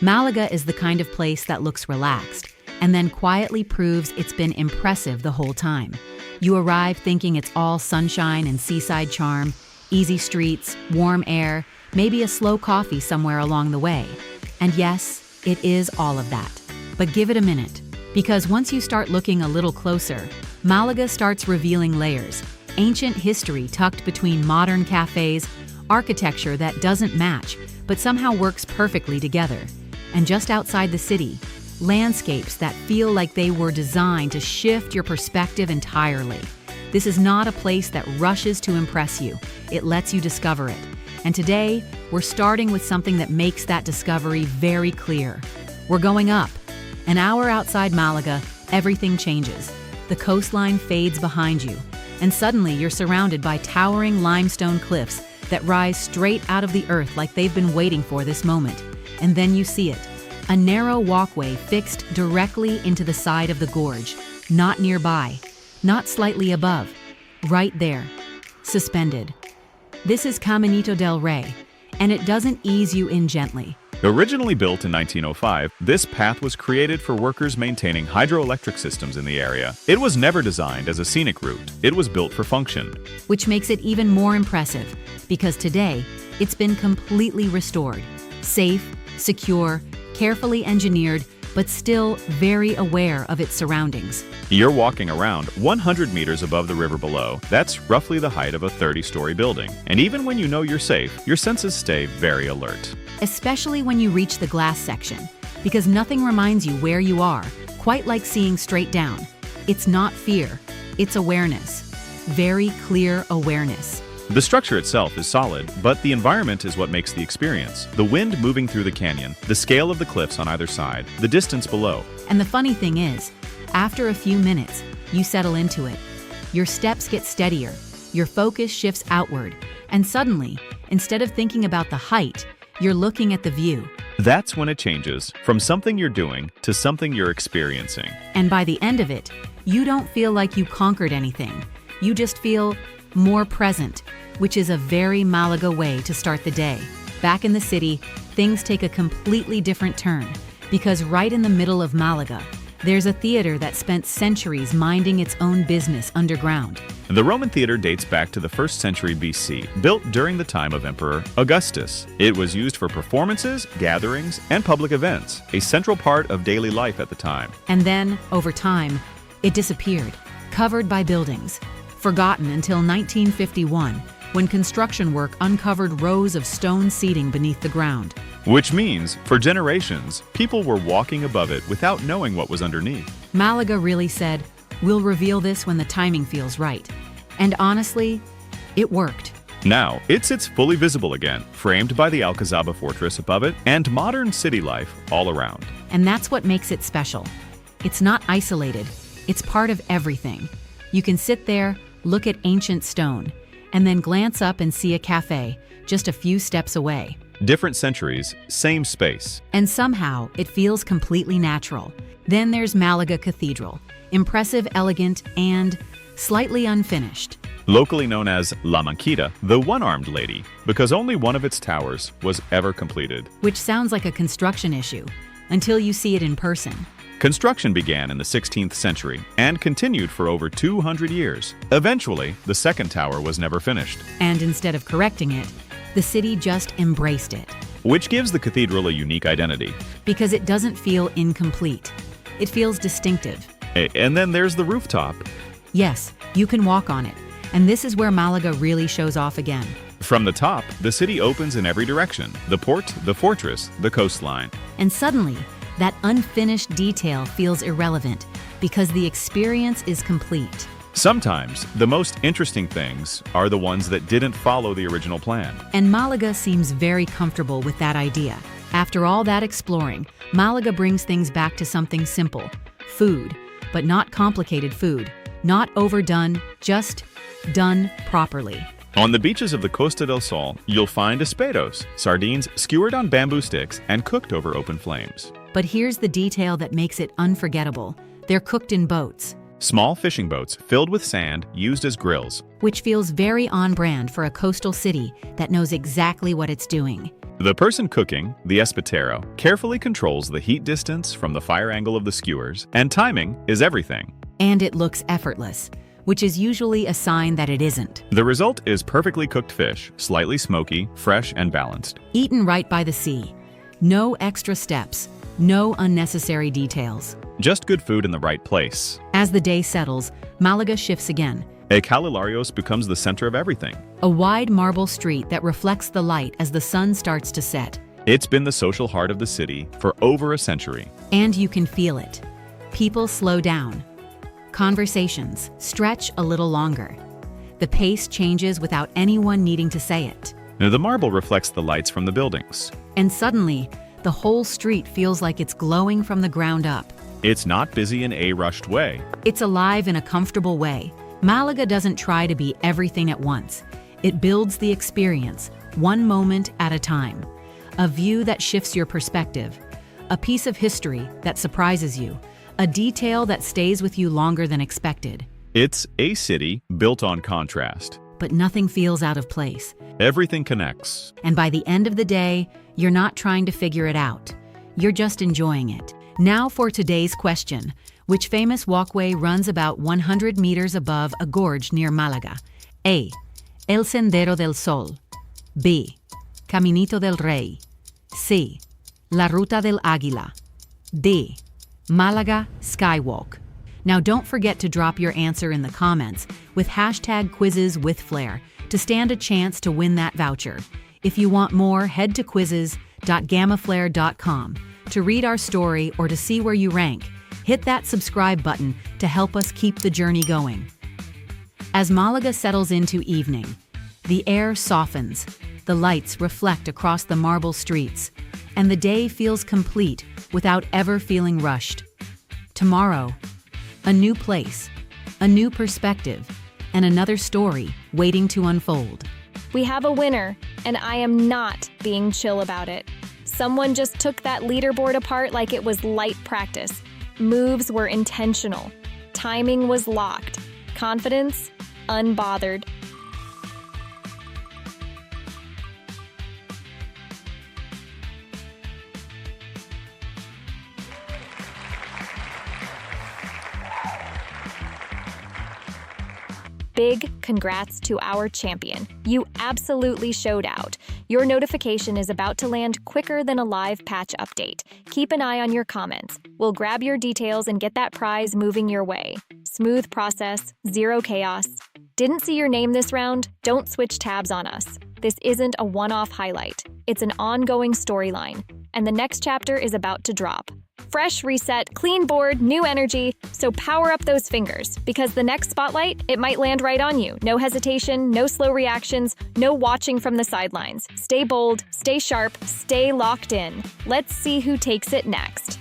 Malaga is the kind of place that looks relaxed and then quietly proves it's been impressive the whole time. You arrive thinking it's all sunshine and seaside charm, easy streets, warm air, maybe a slow coffee somewhere along the way. And yes, it is all of that. But give it a minute, because once you start looking a little closer, Malaga starts revealing layers, ancient history tucked between modern cafes, architecture that doesn't match but somehow works perfectly together. And just outside the city, landscapes that feel like they were designed to shift your perspective entirely. This is not a place that rushes to impress you. It lets you discover it. And today, we're starting with something that makes that discovery very clear. We're going up. An hour outside Malaga, everything changes. The coastline fades behind you, and suddenly you're surrounded by towering limestone cliffs that rise straight out of the earth like they've been waiting for this moment. And then you see it. A narrow walkway fixed directly into the side of the gorge, not nearby, not slightly above, right there, suspended. This is Caminito del Rey, and it doesn't ease you in gently. Originally built in 1905, this path was created for workers maintaining hydroelectric systems in the area. It was never designed as a scenic route. It was built for function. Which makes it even more impressive, because today, it's been completely restored. Safe, secure, carefully engineered, but still very aware of its surroundings. You're walking around 100 meters above the river below. That's roughly the height of a 30-story building. And even when you know you're safe, your senses stay very alert. Especially when you reach the glass section, because nothing reminds you where you are, quite like seeing straight down. It's not fear, it's awareness. Very clear awareness. The structure itself is solid, but the environment is what makes the experience. The wind moving through the canyon, the scale of the cliffs on either side, the distance below. And the funny thing is, after a few minutes, you settle into it. Your steps get steadier, your focus shifts outward, and suddenly, instead of thinking about the height, you're looking at the view. That's when it changes from something you're doing to something you're experiencing. And by the end of it, you don't feel like you conquered anything. You just feel more present, which is a very Malaga way to start the day. Back in the city, things take a completely different turn, because right in the middle of Malaga, there's a theater that spent centuries minding its own business underground. The Roman theater dates back to the 1st century BC, built during the time of Emperor Augustus. It was used for performances, gatherings, and public events, a central part of daily life at the time. And then, over time, it disappeared, covered by buildings. Forgotten until 1951, when construction work uncovered rows of stone seating beneath the ground. Which means, for generations, people were walking above it without knowing what was underneath. Malaga really said, "We'll reveal this when the timing feels right." And honestly, it worked. Now, it sits fully visible again, framed by the Alcazaba fortress above it and modern city life all around. And that's what makes it special. It's not isolated, it's part of everything. You can sit there, look at ancient stone, and then glance up and see a cafe just a few steps away. Different centuries, same space. And somehow, it feels completely natural. Then there's Malaga Cathedral, impressive, elegant, and slightly unfinished. Locally known as La Manquita, the one-armed lady, because only one of its towers was ever completed. Which sounds like a construction issue, until you see it in person. Construction began in the 16th century and continued for over 200 years. Eventually, the second tower was never finished. And instead of correcting it, the city just embraced it. Which gives the cathedral a unique identity. Because it doesn't feel incomplete. It feels distinctive. And then there's the rooftop. Yes, you can walk on it. And this is where Malaga really shows off again. From the top, the city opens in every direction. The port, the fortress, the coastline. And suddenly, that unfinished detail feels irrelevant because the experience is complete. Sometimes, the most interesting things are the ones that didn't follow the original plan. And Malaga seems very comfortable with that idea. After all that exploring, Malaga brings things back to something simple. Food, but not complicated food. Not overdone, just done properly. On the beaches of the Costa del Sol, you'll find espetos, sardines skewered on bamboo sticks and cooked over open flames. But here's the detail that makes it unforgettable. They're cooked in boats. Small fishing boats filled with sand used as grills. Which feels very on brand for a coastal city that knows exactly what it's doing. The person cooking, the espetero, carefully controls the heat distance from the fire angle of the skewers, and timing is everything. And it looks effortless, which is usually a sign that it isn't. The result is perfectly cooked fish, slightly smoky, fresh, and balanced. Eaten right by the sea. No extra steps, no unnecessary details. Just good food in the right place. As the day settles, Malaga shifts again. A Calilarios becomes the center of everything. A wide marble street that reflects the light as the sun starts to set. It's been the social heart of the city for over a century. And you can feel it. People slow down. Conversations stretch a little longer. The pace changes without anyone needing to say it. Now, the marble reflects the lights from the buildings. And suddenly, the whole street feels like it's glowing from the ground up. It's not busy in a rushed way. It's alive in a comfortable way. Malaga doesn't try to be everything at once. It builds the experience, one moment at a time. A view that shifts your perspective. A piece of history that surprises you. A detail that stays with you longer than expected. It's a city built on contrast. But nothing feels out of place. Everything connects. And by the end of the day, you're not trying to figure it out. You're just enjoying it. Now for today's question. Which famous walkway runs about 100 meters above a gorge near Malaga? A. El Sendero del Sol. B. Caminito del Rey. C. La Ruta del Águila. D. Malaga Skywalk. Now don't forget to drop your answer in the comments with hashtag quizzes with flair to stand a chance to win that voucher. If you want more, head to quizzes.gammaflare.com to read our story or to see where you rank. Hit that subscribe button to help us keep the journey going. As Malaga settles into evening, the air softens, the lights reflect across the marble streets, and the day feels complete without ever feeling rushed. Tomorrow, a new place, a new perspective, and another story waiting to unfold. We have a winner, and I am not being chill about it. Someone just took that leaderboard apart like it was light practice. Moves were intentional. Timing was locked. Confidence, unbothered. Big congrats to our champion. You absolutely showed out. Your notification is about to land quicker than a live patch update. Keep an eye on your comments. We'll grab your details and get that prize moving your way. Smooth process, zero chaos. Didn't see your name this round? Don't switch tabs on us. This isn't a one-off highlight. It's an ongoing storyline, and the next chapter is about to drop. Fresh reset, clean board, new energy, so power up those fingers, because the next spotlight, it might land right on you. No hesitation, no slow reactions, no watching from the sidelines. Stay bold, stay sharp, stay locked in. Let's see who takes it next.